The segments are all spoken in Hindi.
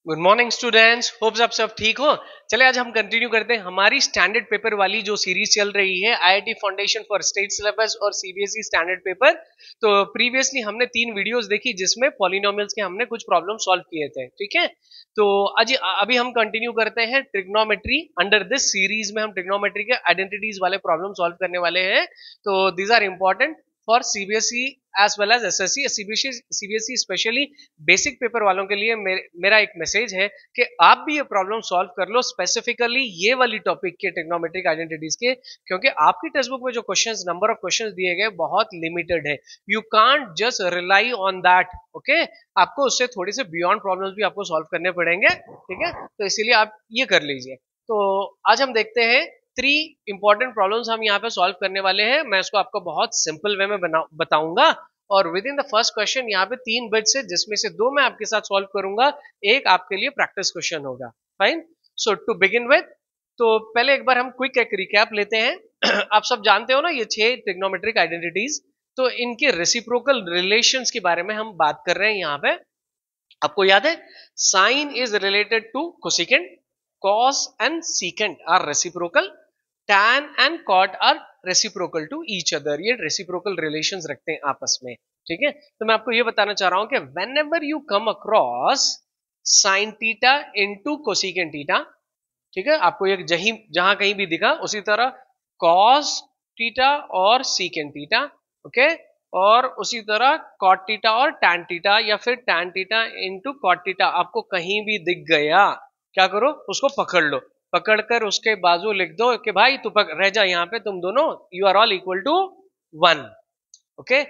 गुड मॉर्निंग स्टूडेंट्स, होप्स आप सब ठीक हो। चले आज हम कंटिन्यू करते हैं हमारी स्टैंडर्ड पेपर वाली जो सीरीज चल रही है IIT foundation for state syllabus और सीबीएसई स्टैंडर्ड पेपर। तो प्रीवियसली हमने 3 वीडियोस देखी जिसमें पॉलिनोमियल्स के हमने कुछ प्रॉब्लम सॉल्व किए थे, ठीक है। तो आज अभी हम कंटिन्यू करते हैं ट्रिग्नोमेट्री। अंडर दिस सीरीज में हम ट्रिग्नोमेट्री के आइडेंटिटीज वाले प्रॉब्लम सॉल्व करने वाले हैं। तो these are important for CBSE as well as SSC. CBSE specially basic paper वालों के लिए मेरा एक मैसेज है कि आप भी ये प्रॉब्लम सॉल्व कर लो, स्पेसिफिकली ये वाली टॉपिक के ट्रिग्नोमेट्रिक आइडेंटिटीज के, क्योंकि आपकी टेक्स्ट बुक में जो क्वेश्चंस, नंबर ऑफ क्वेश्चंस दिए गए बहुत लिमिटेड है। You can't just rely on that, okay. आपको उससे थोड़ी से बियॉन्ड प्रॉब्लम्स भी आपको सॉल्व करने पड़ेंगे, ठीक है। तो इसीलिए आप ये कर लीजिए। तो आज हम देखते हैं 3 इंपॉर्टेंट प्रॉब्लम्स हम यहाँ पे सॉल्व करने वाले हैं। मैं इसको आपको बहुत सिंपल वे में बताऊंगा और with in the first question यहाँ पे 3 बिट्स है जिसमें से 2 मैं आपके साथ सॉल्व करूंगा, एक आपके लिए प्रैक्टिस क्वेश्चन होगा। Fine. So to begin with, तो पहले एक बार हम क्विक एक रिकैप लेते हैं। आप सब जानते हो ना ये 6 ट्रिग्नोमेट्रिक आइडेंटिटीज, तो इनके रेसिप्रोकल रिलेशंस के बारे में हम बात कर रहे हैं यहाँ पे। आपको याद है sine is related to cosecant, cos and secant are reciprocal, tan and cot are reciprocal to each other। ये reciprocal relations रखते हैं आपस में, ठीक है। तो मैं आपको ये बताना चाह रहा हूं कि whenever you come across sin theta into cosecant theta, ठीक है, आपको ये जहां कहीं भी दिखा उसी तरह cos theta और secant theta, ओके, और उसी तरह cot theta और tan theta या फिर tan theta into cot theta आपको कहीं भी दिख गया, क्या करो, उसको पकड़ लो, पकड़कर उसके बाजू लिख दो कि भाई तू रह जा यहाँ पे, तुम दोनों you are all equal to 1, okay.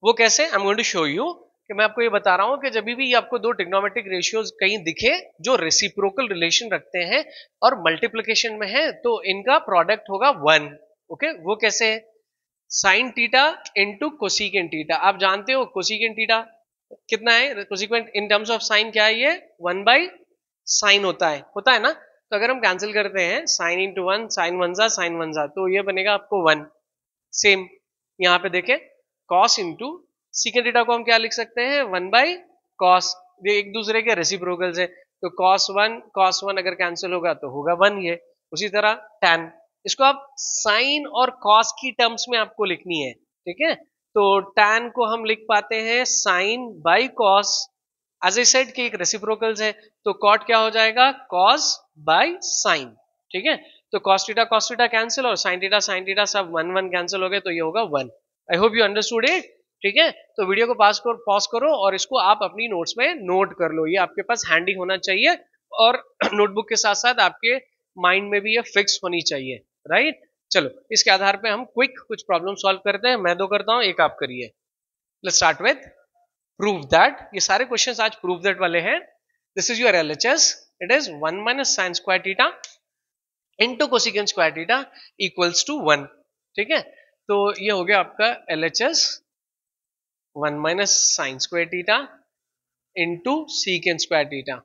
वो कैसे, I am going to show you कि मैं आपको ये बता रहा हूं कि जब भी आपको 2 ट्रिग्नोमेट्रिक रेशियोज कहीं दिखे जो रेसिप्रोकल रिलेशन रखते हैं और मल्टीप्लिकेशन में है तो इनका प्रोडक्ट होगा 1, ओके। वो कैसे है, sine theta into cosecant theta. आप जानते हो कोसिकेंट थीटा कितना है, cosecant in terms of sine क्या है, ये 1 साइन होता है ना। तो अगर हम कैंसिल करते हैं साइन इंटू 1, साइन वन जा, तो ये बनेगा आपको 1। सेम यहाँ पे देखें कॉस इंटू सीकेंट थीटा को हम क्या लिख सकते हैं, 1/cos। ये एक दूसरे के रेसिप्रोकल्स है, तो cos 1 अगर कैंसिल होगा तो होगा 1 ये। उसी तरह tan, इसको आप साइन और cos की टर्म्स में आपको लिखनी है, ठीक है। तो tan को हम लिख पाते हैं sine by cos, as I said कि एक रेसिप्रोकल्स है, तो कॉट क्या हो जाएगा, cos बाई साइन, ठीक है। तो cos थीटा कैंसिल और sin थीटा सब 1 कैंसिल हो गए, तो ये होगा 1। I hope you understood it, ठीक है। तो वीडियो को पॉज करो और इसको आप अपनी नोट्स में नोट कर लो, ये आपके पास हैंडी होना चाहिए और नोटबुक के साथ साथ आपके माइंड में भी ये फिक्स होनी चाहिए, राइट। चलो इसके आधार पे हम क्विक कुछ प्रॉब्लम सॉल्व करते हैं। मैं 2 करता हूं, एक आप करिए। Let's start with prove that. ये सारे क्वेश्चंस आज प्रूव दैट वाले हैं। This is your LHS, it is 1 minus sine square theta into cosecant square theta equals to 1, ठीक है। तो ये हो गया आपका LHS 1 minus sine square theta into secant square theta,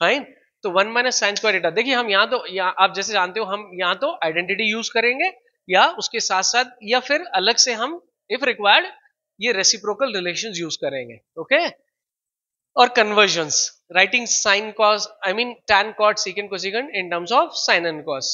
fine. तो 1 माइनस साइन स्क्वायर थीटा, देखिए हम यहाँ तो आप जैसे जानते हो हम यहाँ तो आइडेंटिटी यूज करेंगे या उसके साथ साथ या फिर अलग से हम इफ रिक्वायर्ड ये रेसिप्रोकल रिलेशंस यूज करेंगे, ओके। और convergence, writing sine cos, I mean tan cot secant cosecant in terms of sine and cos.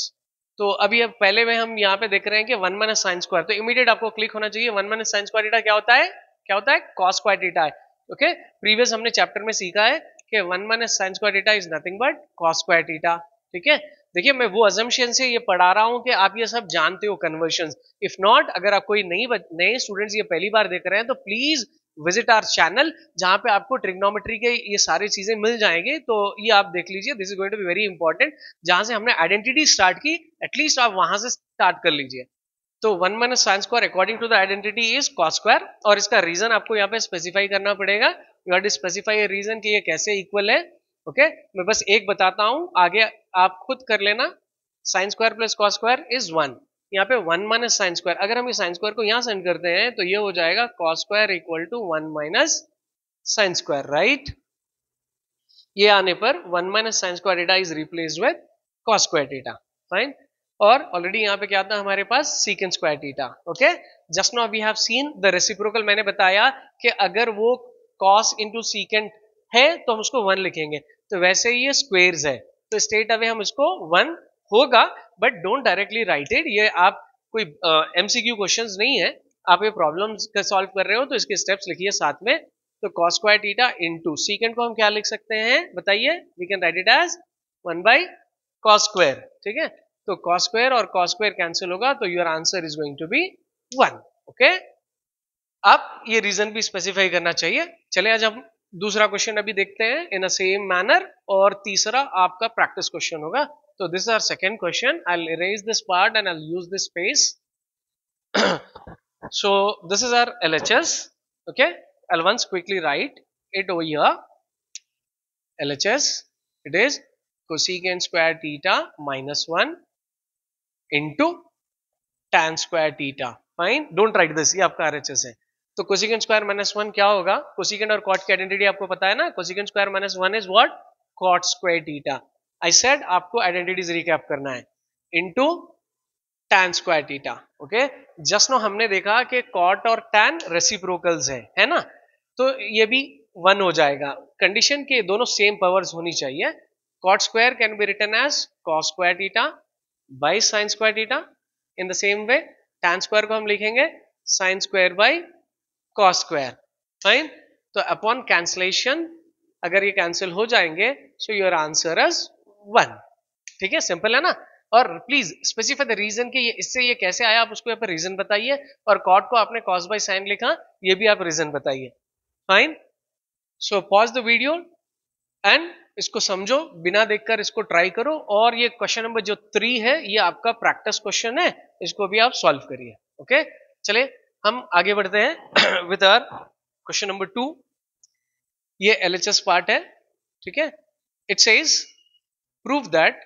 तो अभी अब पहले में हम यहाँ पे देख रहे हैं कि 1 माइनस साइन स्क्वायर, तो इमीडिएट आपको क्लिक होना चाहिए 1 माइनस साइन स्क्वायर थीटा क्या होता है, cos स्क्वायर थीटा है, ओके। प्रीवियस हमने चैप्टर में सीखा है कि 1 minus sine square theta is nothing but cos square theta, ठीक है। देखिए मैं वो अजम्पशन से ये पढ़ा रहा हूं कि आप ये सब जानते हो कन्वर्जंस। इफ नॉट, अगर आप कोई नए स्टूडेंट्स ये पहली बार देख रहे हैं तो प्लीज विजिट आवर चैनल, जहां पे आपको ट्रिग्नोमेट्री के ये सारी चीजें मिल जाएंगे। तो ये आप देख लीजिए, this is going to be very important. जहां से हमने आइडेंटिटी स्टार्ट की, एटलीस्ट आप वहां से स्टार्ट कर लीजिए। तो 1 minus sine square according to the identity is cos square, और इसका रीजन आपको यहाँ पे स्पेसिफाई करना पड़ेगा। You have to specify a reason कि ये कैसे इक्वल है, ओके। मैं बस एक बताता हूं, आगे आप खुद कर लेना। Sine square plus cos square is 1, यहाँ पे 1 माइनस साइन स्क्वायर, अगर हम इस साइन स्क्वायर को यहाँ सेंड करते हैं तो ये हो जाएगा cos square equal to 1 minus sine square, right. ये आने पर 1 minus sine square theta is replaced with cos square theta, fine. और ऑलरेडी यहाँ पे क्या था हमारे पास, secant square theta, okay. Just now we have seen the reciprocal. मैंने बताया कि अगर वो cos इंटू सीकेंट है तो हम उसको 1 लिखेंगे, तो वैसे ही ये स्क्वेयर्स है, तो स्ट्रेट अवे हम इसको 1 होगा, but don't directly right it. ये आप कोई एमसीक्यू क्वेश्चंस नहीं है, आप ये प्रॉब्लम्स का सॉल्व कर रहे हो तो इसके स्टेप्स लिखिए साथ में। तो cos square theta into secant को हम क्या लिख सकते हैं बताइए, we can write it as 1/cos square, ठीक है। तो cos स्क्वायर और cos स्क्वायर कैंसिल होगा, तो your answer is going to be 1। Okay, अब ये रीजन भी स्पेसिफाई करना चाहिए। चले आज हम दूसरा क्वेश्चन अभी देखते हैं इन अ सेम मैनर, और तीसरा आपका प्रैक्टिस क्वेश्चन होगा। तो this is our second question, I will erase this part and I will use this space. So this is our LHS. Okay, I'll once quickly write it over here. LHS, it is cosecant square theta minus 1 into tan square theta. Fine, don't write this, ये आपका RHS है। तो cosecant square minus 1 क्या होगा, cosecant और cot की आइडेंटिटी आपको पता है ना, cosecant square minus 1 is what, cot square theta. I said आपको आइडेंटिटीज रिकैप करना है, into tan square theta. Okay, just now हमने देखा कि cot और tan रेसिप्रोकल्स है ना, तो ये भी 1 हो जाएगा। कंडीशन के दोनों सेम पावर्स होनी चाहिए। cot square can be written as cos square theta by sin square theta. In the same way tan square को हम लिखेंगे sin square by cos square. Fine, तो अपॉन कैंसलेशन अगर ये कैंसिल हो जाएंगे, सो योर आंसर इज 1। ठीक है, सिंपल है ना। और प्लीज स्पेसिफाई द रीजन कि ये इससे ये कैसे आया, आप उसको यहाँ पर रीजन बताइए। और कॉट को आपने कॉस बाय साइन लिखा, ये भी आप रीजन बताइए। Fine, so pause the video and इसको समझो, बिना देखकर इसको ट्राई करो। और ये क्वेश्चन नंबर जो 3 है, ये आपका प्रैक्टिस क्वेश्चन है, इसको भी आप सॉल्व करिए। ओके, चले हम आगे बढ़ते हैं विद आवर क्वेश्चन नंबर 2। ये LHS पार्ट है, ठीक है। It says prove that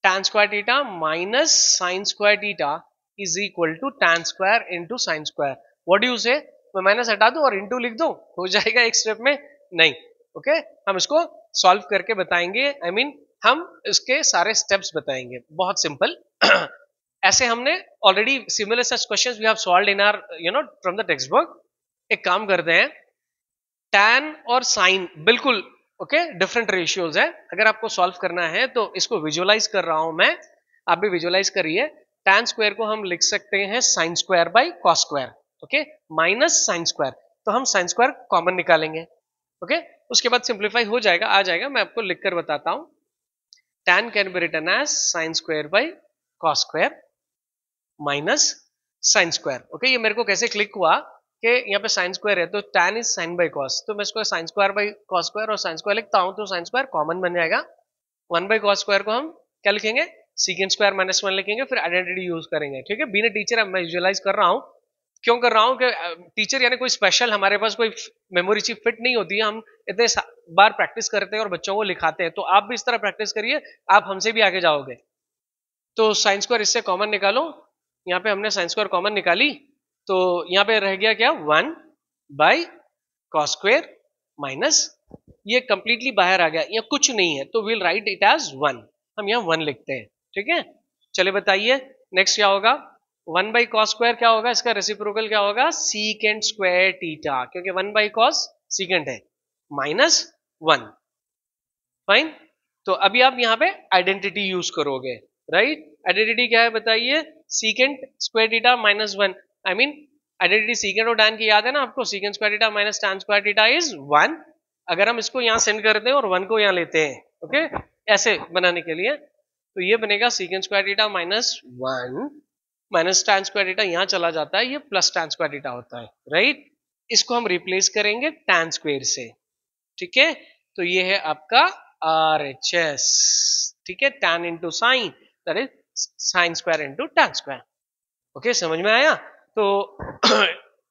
tan square theta minus sin square theta is equal to tan square into sin square. What do you say? मैं माइनस हटा दूं और इंटू लिख दूं, हो जाएगा एक स्टेप में? नहीं। ओके, हम इसको सॉल्व करके बताएंगे। I mean, हम इसके सारे स्टेप्स बताएंगे, बहुत सिंपल। ऐसे हमने already similar such questions we have solved in our from the textbook. एक काम करते हैं, tan और sin बिल्कुल ओके डिफरेंट रेशियोज है। अगर आपको सॉल्व करना है तो इसको विजुअलाइज कर रहा हूं मैं, आप भी विजुअलाइज करिए। tan स्क्वायर को हम लिख सकते हैं sin square by cos square, okay, minus sin square. तो हम sin स्क्वायर कॉमन निकालेंगे, ओके, उसके बाद सिंप्लीफाई हो जाएगा, आ जाएगा। मैं आपको लिखकर बताता हूं। tan can be written as sin square by cos square minus sin square. Okay, ये मेरे को कैसे क्लिक हुआ कि यहाँ पे साइन स्क्वायर है, तो tan is sine by cos, तो मैं इसको sine square by cos square और साइन स्क्वायर लिखता हूं, तो साइन स्क्वायर कॉमन बन जाएगा। 1/cos स्क्वायर को हम क्या लिखेंगे, सीकेंट स्क्वायर माइनस 1 लिखेंगे, फिर आइडेंटिटी यूज करेंगे। ठीक है, बीइंग अ टीचर मैं विजुअलाइज कर रहा हूं। क्यों कर रहा हूं कि टीचर यानी कोई स्पेशल, हमारे पास कोई मेमोरी चिप फिट नहीं होती है, हम इतने बार प्रैक्टिस करते हैं और बच्चों को लिखाते हैं। तो आप भी इस तरह प्रैक्टिस करिए, आप हमसे भी आगे जाओगे। तो साइन स्क्वायर इससे कॉमन निकालो, यहाँ पे हमने साइन स्क्वायर कॉमन निकाली, तो यहाँ पे रह गया क्या, 1/cos स्क्वायर माइनस, ये कंप्लीटली बाहर आ गया, यहाँ कुछ नहीं है, तो विल राइट इट एज 1। हम यहाँ 1 लिखते हैं, ठीक है। चलिए बताइए नेक्स्ट क्या होगा। 1/cos स्क्वायर क्या होगा, इसका रेसिप्रोकल क्या होगा, सीकेंट स्क्वायर थीटा, क्योंकि 1/cos सीकेंट है, माइनस 1। फाइन, तो अभी आप यहाँ पे आइडेंटिटी यूज करोगे, राइट। आइडेंटिटी क्या है बताइए, secant square theta minus 1। I mean identity secant और tan की याद है ना आपको, secant square theta minus tan square theta is 1। अगर हम इसको यहाँ सेंड करते हैं और 1 को यहाँ लेते हैं, ओके, ऐसे बनाने के लिए, तो ये बनेगा secant square theta minus 1 minus tan square theta, यहाँ चला जाता है, ये प्लस tan स्क्वायर थीटा होता है, राइट। इसको हम रिप्लेस करेंगे tan स्क्वायर से, ठीक है। तो ये है आपका RHS, ठीक है, tan into sine, that is sine square into tan square. Okay, समझ में आया। तो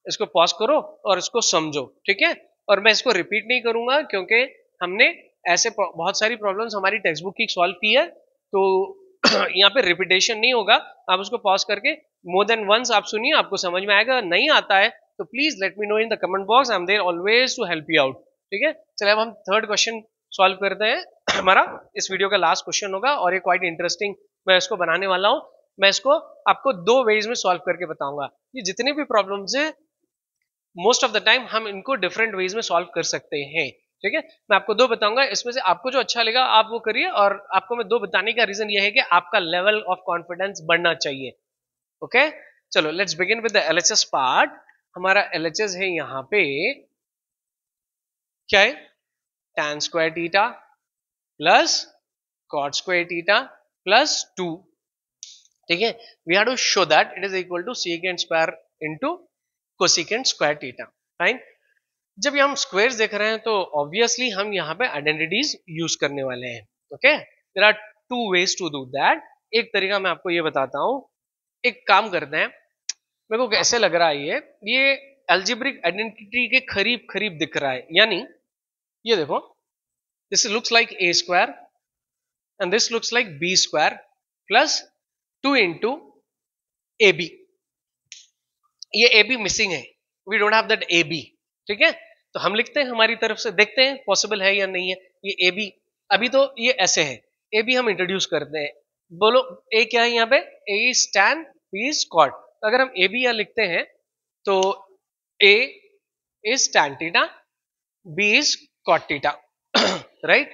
इसको पॉज करो और इसको समझो, ठीक है। और मैं इसको रिपीट नहीं करूंगा, क्योंकि हमने ऐसे बहुत सारी प्रॉब्लम्स हमारी टेक्स्ट बुक की सॉल्व की है, तो यहाँ पे रिपीटेशन नहीं होगा। आप उसको पॉज करके मोर देन वंस आप सुनिए, आपको समझ में आएगा। नहीं आता है तो please let me know in the comment box, I am there always to help you out, ठीक है। चलिए अब हम थर्ड क्वेश्चन सॉल्व करते हैं। हमारा इस वीडियो का लास्ट क्वेश्चन होगा, और ये क्वाइट इंटरेस्टिंग मैं इसको बनाने वाला हूँ। मैं इसको आपको 2 वेज में सॉल्व करके बताऊंगा। ये जितने भी प्रॉब्लम्स हैं, मोस्ट ऑफ द टाइम हम इनको डिफरेंट वेज में सॉल्व कर सकते हैं। ठीक है, मैं आपको 2 बताऊंगा, इसमें से आपको जो अच्छा लगा आप वो करिए, और आपको मैं 2 बताने का रीजन ये है कि आपका लेवल ऑफ कॉन्फिडेंस बढ़ना चाहिए। ओके, चलो let's begin with the LHS part. हमारा एलएचएस है यहाँ पे क्या है, tan square theta plus cot square theta plus 2। ठीक है, we have to show that it is equal to secant square into cosecant square theta. Fine, जब हम स्क्वायर्स देख रहे हैं तो ऑब्वियसली हम यहाँ पे आइडेंटिटीज यूज करने वाले हैं। Okay, there are 2 ways to do that. एक तरीका मैं आपको ये बताता हूँ, एक काम करते हैं, मेरे को कैसे लग रहा है ये एल्जेब्रिक आइडेंटिटी के करीब करीब दिख रहा है, यानी ये देखो, this looks like a square and this looks like b square plus 2 into a b. ये ए बी मिसिंग है, we don't have that a b. ठीक है, तो हम लिखते हैं हमारी तरफ से, देखते हैं पॉसिबल है या नहीं है ये ए बी। अभी तो ये ऐसे है, ए बी हम इंट्रोड्यूस करते हैं। बोलो ए क्या है यहाँ पे, A is tan, B is cot। अगर हम ए बी यहाँ लिखते हैं तो A is tan theta, B is cot theta. Right,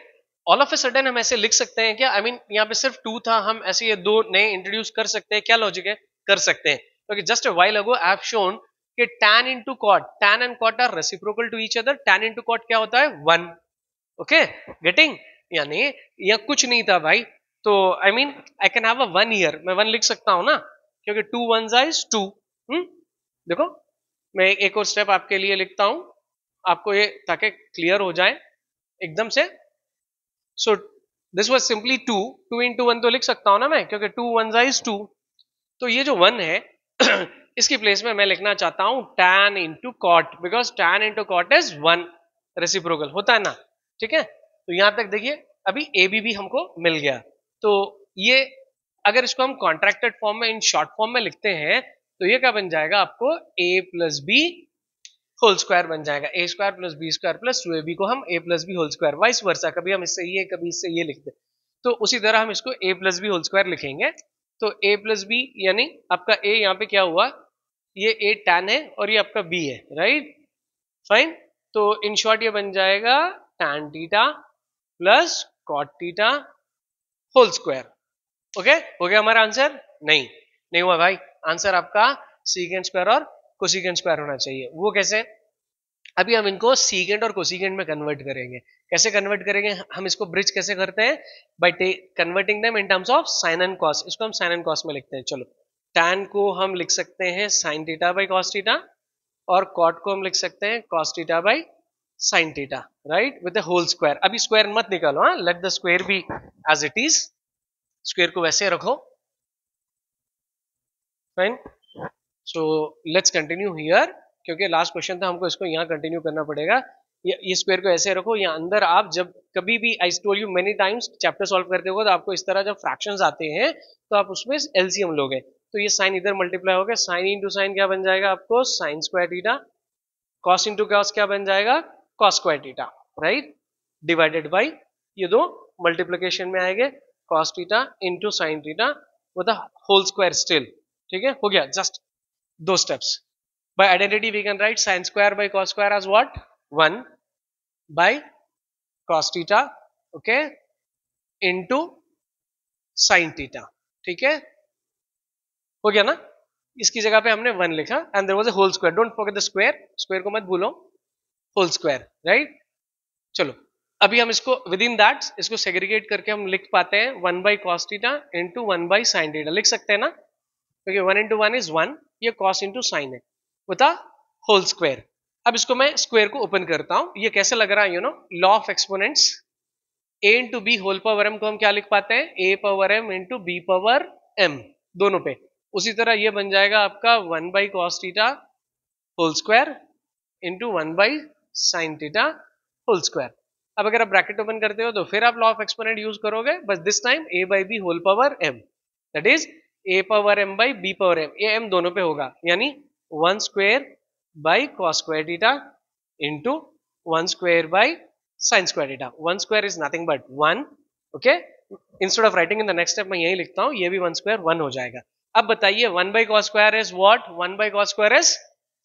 all of a sudden हम ऐसे लिख सकते हैं क्या? आई मीन यहाँ पे सिर्फ 2 था, हम ऐसे ये 2 नए इंट्रोड्यूस कर सकते हैं, क्या लॉजिक है? कर सकते हैं, क्योंकि just a while ago I have shown कि tan into cot, tan and cot are reciprocal to each other। tan into cot क्या होता है? 1। ओके, गेटिंग, यानी यह कुछ नहीं था भाई, तो I mean I can have a 1 here, मैं 1 लिख सकता हूं ना, क्योंकि 2 1s is 2। देखो मैं एक और स्टेप आपके लिए लिखता हूं, आपको ये ताकि क्लियर हो जाए एकदम से। So this was simply 2, 2 into 1 तो लिख सकता हूं ना मैं, क्योंकि 2 1s is 2। तो ये जो 1 है इसकी प्लेस में मैं लिखना चाहता हूं tan into cot, because tan into cot is 1, reciprocal होता है ना। ठीक है, तो यहां तक देखिए अभी ए बी भी हमको मिल गया। तो ये अगर इसको हम कॉन्ट्रैक्टेड फॉर्म में, इन शॉर्ट फॉर्म में लिखते हैं तो ये क्या बन जाएगा आपको, a plus B whole square बन जाएगा। A square plus B square plus 2ab को हम a plus B whole square, vice versa, कभी हम इससे ये कभी इससे ये लिखते हैं, तो उसी तरह हम इसको a plus B whole square लिखेंगे। तो a प्लस बी यानी आपका a यहाँ पे क्या हुआ, ये a tan है और ये आपका b है, राइट। फाइन, तो इन शॉर्ट ये बन जाएगा tan theta plus cot theta whole square. Okay, हो गया हमारा आंसर? नहीं हुआ भाई, आंसर आपका सीकेंट स्क्वायर और कोसिकेंट स्क्वायर होना चाहिए। वो कैसे? अभी हम इनको सीकेंट और कोसिकेंट में कन्वर्ट करेंगे। कैसे कन्वर्ट करेंगे? हम इसको ब्रिज कैसे करते हैं, by converting them in terms of sine and cos. इसको हम साइन एंड कॉस में लिखते हैं। चलो, tan को हम लिख सकते हैं sine theta by cos theta, और cot को हम लिख सकते हैं cos theta by sine theta, right, with the whole square. अभी स्क्वायर मत निकालो, हाँ, let the square be as it is, square को वैसे रखो। Fine, so let's continue here, क्योंकि लास्ट क्वेश्चन था, हमको इसको यहाँ कंटिन्यू करना पड़ेगा। ये स्क्वायर को ऐसे रखो, यहाँ अंदर आप जब कभी भी, I told you many times, chapter solve करते हो तो आपको इस तरह जब फ्रैक्शंस आते हैं तो आप उसमें एलसीएम लोगे, तो ये साइन इधर मल्टीप्लाई हो गया, साइन इंटू साइन क्या बन जाएगा आपको, sine square theta, cos into cos क्या बन जाएगा, cos square theta, right, divided by ये दो मल्टीप्लिकेशन में आएंगे cos theta into sine theta with the whole square still. ठीक है, हो गया, just 2 steps. By identity we can write sine square by cos square as what, 1 by cos theta, okay, into sine theta. ठीक है, हो गया ना। इसकी जगह पे हमने 1 लिखा and there was a whole square, don't forget the square, square को मत भूलो, होल स्क्वायर, राइट। चलो, अभी हम इसको विद इन दैट इसको सेग्रीगेट करके हम लिख पाते हैं 1 by cos theta into 1 by sine theta, लिख सकते हैं ना, क्योंकि 1 इंटू 1 इज 1, ये कॉस इंटू साइन है विद अ होल स्क्वायर। अब इसको मैं स्क्वायर को ओपन करता हूं, ये कैसे लग रहा है, you know, law of exponents, a into b whole power m को हम क्या लिख पाते हैं, a power m into b power m, दोनों पे। उसी तरह ये बन जाएगा आपका 1 by cos theta whole square into 1 by sine theta whole square. अब अगर आप ब्रैकेट ओपन करते हो तो फिर आप लॉ ऑफ एक्सपोनेंट यूज करोगे, बस this time a by b whole power m, that is a power m by b power m, ये m दोनों पे होगा, यानी 1 square by cos square theta into 1 square by sin square theta। 1 square is nothing but 1, okay, instead of writing in the next step मैं यही लिखता हूं, ये भी 1 square 1 हो जाएगा। अब बताइए 1 by cos square is what, 1 by cos square is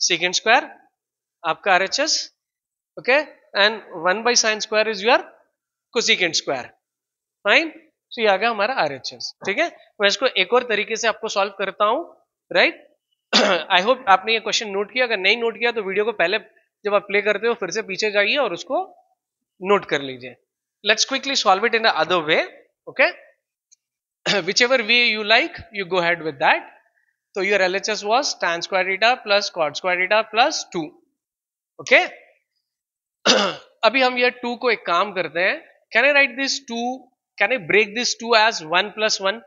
secant square, आपका RHS, okay, and 1 by sine square is your cosecant square, fine. तो ये आ गया हमारा RHS, ठीक है। मैं इसको एक और तरीके से आपको सॉल्व करता हूं, राइट। आई होप आपने ये क्वेश्चन नोट किया, अगर नहीं नोट किया तो वीडियो को पहले जब आप प्ले करते हो फिर से पीछे जाइए और उसको नोट कर लीजिए। Let's quickly solve it in the other way, okay. whichever way you like, you go ahead with that. So your LHS was tan square theta plus cot square theta plus 2, okay. अभी हम ये 2 को एक काम करते हैं, can I write this 2, can I break this 2 as 1 plus 1,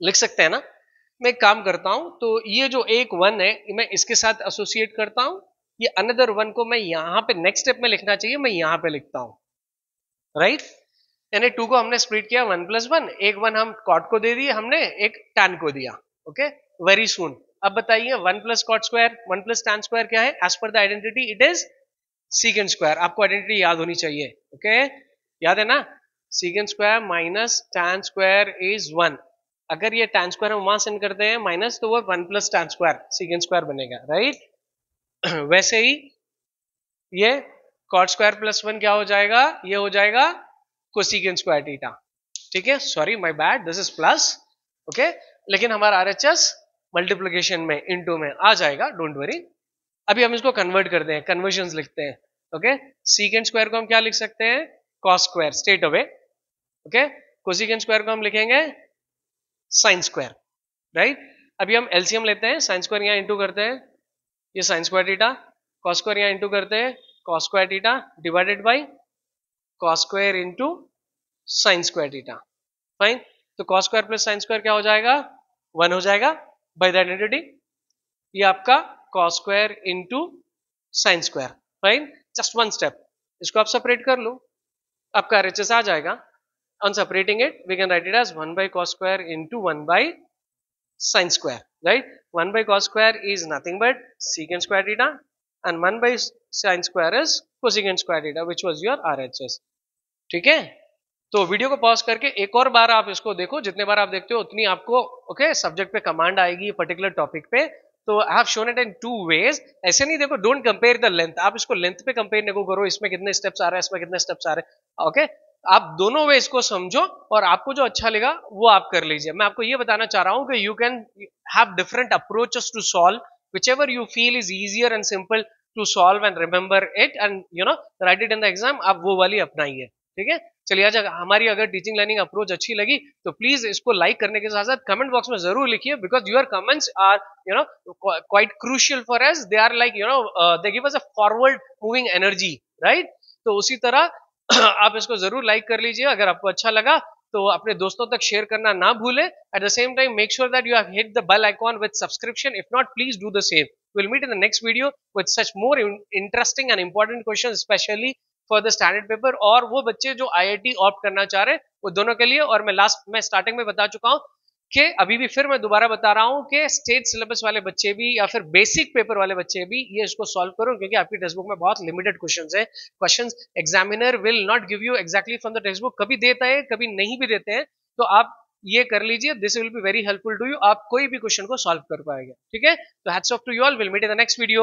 लिख सकते हैं ना। मैं एक काम करता हूं, तो ये जो एक 1 है मैं इसके साथ एसोसिएट करता हूं, ये अनदर 1 को मैं यहां पे नेक्स्ट स्टेप में लिखना चाहिए, मैं यहां पे लिखता हूं, राइट। यानी 2 को हमने स्प्लिट किया 1 plus 1, एक 1 हम कॉट को दे दिए हमने, एक टैन को दिया, ओके, वेरी सून। अब बताइए 1 plus cot square 1 plus tan square क्या है, as per the identity it is secant square. आपको आइडेंटिटी याद होनी चाहिए, ओके, याद है ना, secant square minus tan square is 1। अगर ये tan स्क्वायर हम वहां सेंड करते हैं माइनस, तो वो 1 plus tan square secant square बनेगा, राइट। वैसे ही ये cot स्क्वायर प्लस 1 क्या हो जाएगा, ये हो जाएगा कोसिकेंट स्क्वायर थीटा, ठीक है। Sorry my bad, this is plus, okay, लेकिन हमारा RHS मल्टीप्लिकेशन में इनटू में आ जाएगा, डोंट वरी। अभी हम इसको कन्वर्ट करते हैं, कन्वर्जन्स लिखते हैं, ओके। सीकेंट स्क्वायर को हम क्या लिख सकते हैं, cos square, straight away, okay. Cosecant square को हम लिखेंगे साइन स्क्वायर, राइट। अभी हम एलसीएम लेते हैं, साइन स्क्वायर यहाँ इंटू करते हैं, ये sign square theta, cos square यहाँ इंटू करते हैं, cos square theta divided by cos square into sine square theta, fine. तो cos square plus sine square क्या हो जाएगा, 1 हो जाएगा बाय द आइडेंटिटी। ये आपका cos square into sine square, fine. Just 1 step, इसको आप सेपरेट कर लो, आपका RHS आ जाएगा। On separating it we can write it as 1 by cos square into 1 by sine square, right. 1 by cos square is nothing but secant square theta and 1 by sine square is cosecant square theta which was your RHS, ठीक है। तो वीडियो को पॉज करके एक और बार आप इसको देखो, जितने बार आप देखते हो उतनी आपको ओके सब्जेक्ट पे कमांड आएगी पर्टिकुलर टॉपिक पे। तो I have shown it in 2 ways, ऐसे नहीं देखो, डोंट कंपेयर द लेंथ, आप इसको लेंथ पे कंपेयर नहीं करो, इसमें कितने स्टेप्स आ रहे हैं, इसमें कितने स्टेप्स आ रहे हैं, ओके। आप दोनों वे इसको समझो और आपको जो अच्छा लगा वो आप कर लीजिए। मैं आपको ये बताना चाह रहा हूं कि you can have different approaches to solve whichever you feel is easier and simple to solve and remember it and you know write it in the exam, आप वो वाली अपनाइए, ठीक है। चलिए आज हमारी अगर टीचिंग लर्निंग अप्रोच अच्छी लगी तो प्लीज इसको लाइक करने के साथ साथ कमेंट बॉक्स में जरूर लिखिए, because your comments are you know quite crucial for us, they are like you know they give us a forward moving energy, right. तो उसी तरह आप इसको जरूर लाइक कर लीजिए, अगर आपको अच्छा लगा तो अपने दोस्तों तक शेयर करना ना भूले। At the same time make sure that you have hit the bell icon with subscription, if not please do the same. We'll meet in the next video with such more interesting and important questions, especially for the standard paper और वो बच्चे जो IIT ऑप्ट करना चाह रहे हैं वो दोनों के लिए। और मैं स्टार्टिंग में बता चुका हूँ कि अभी भी फिर मैं दोबारा बता रहा हूँ कि स्टेट सिलेबस वाले बच्चे भी या फिर बेसिक पेपर वाले बच्चे भी ये इसको सॉल्व करो, क्योंकि आपकी टेक्स्ट बुक में बहुत लिमिटेड क्वेश्चंस है। Questions examiner will not give you exactly from the text book, कभी देता है कभी नहीं भी देते हैं, तो आप ये कर लीजिए, this will be very helpful to you, आप कोई भी क्वेश्चन को सॉल्व कर पाएंगे, ठीक है। तो hats off to you all, will meet in the next video.